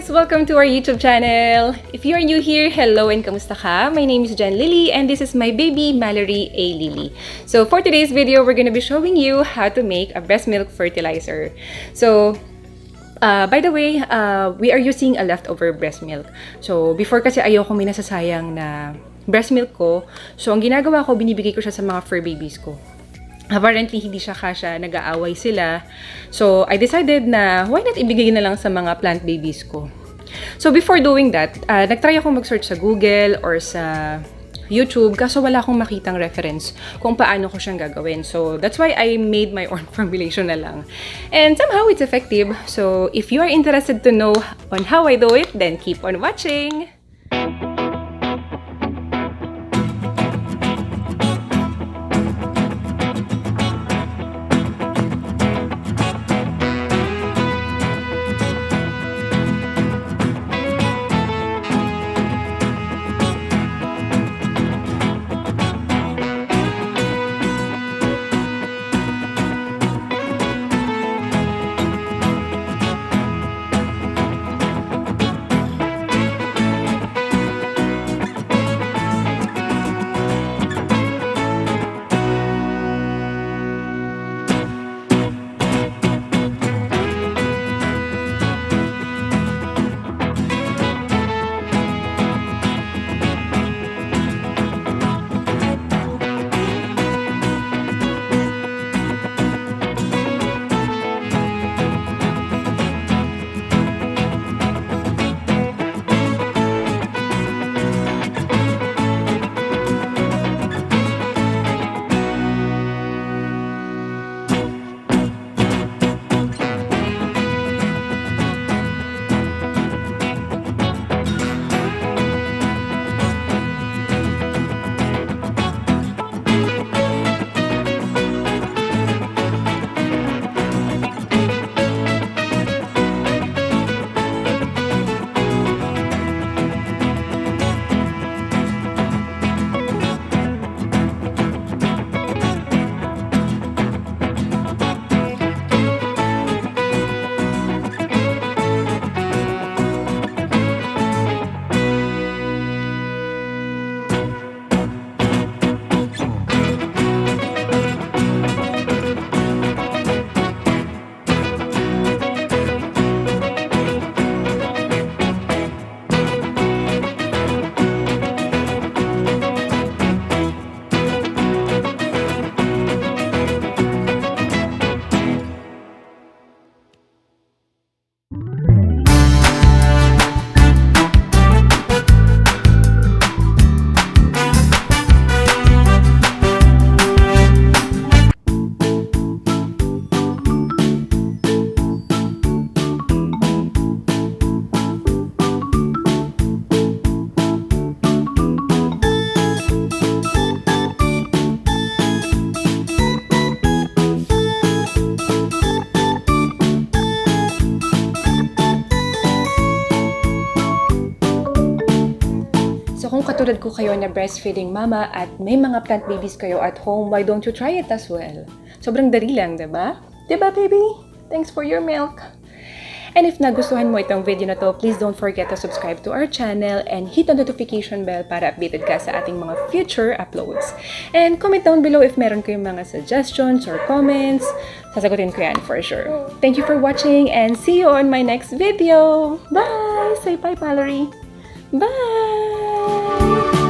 guys! Welcome to our YouTube channel! If you are new here, hello and kamusta ka? My name is Lili and this is my baby Mallory A. Lili. So for today's video, we're gonna be showing you how to make a breast milk fertilizer. So by the way, we are using a leftover breast milk. So before kasi ayoko may nasasayang na breast milk ko. So ang ginagawa ko, binibigay ko siya sa mga fur babies ko. Apparently, hindi siya kasya, nag-aaway sila. So, I decided na why not ibigay na lang sa mga plant babies ko. So, before doing that, nagtry akong mag-search sa Google or sa YouTube kaso wala akong makitang reference kung paano ko siyang gagawin. So, that's why I made my own formulation na lang. And somehow, it's effective. So, if you are interested to know on how I do it, then keep on watching! Kung katulad ko kayo na breastfeeding mama at may mga plant babies kayo at home, why don't you try it as well? Sobrang dali lang, diba? Diba, baby? Thanks for your milk! And if nagustuhan mo itong video na to, please don't forget to subscribe to our channel and hit the notification bell para updated ka sa ating mga future uploads. And comment down below if meron kayong mga suggestions or comments. Sasagutin ko yan for sure. Thank you for watching and see you on my next video! Bye! Say bye, Mallory! Bye!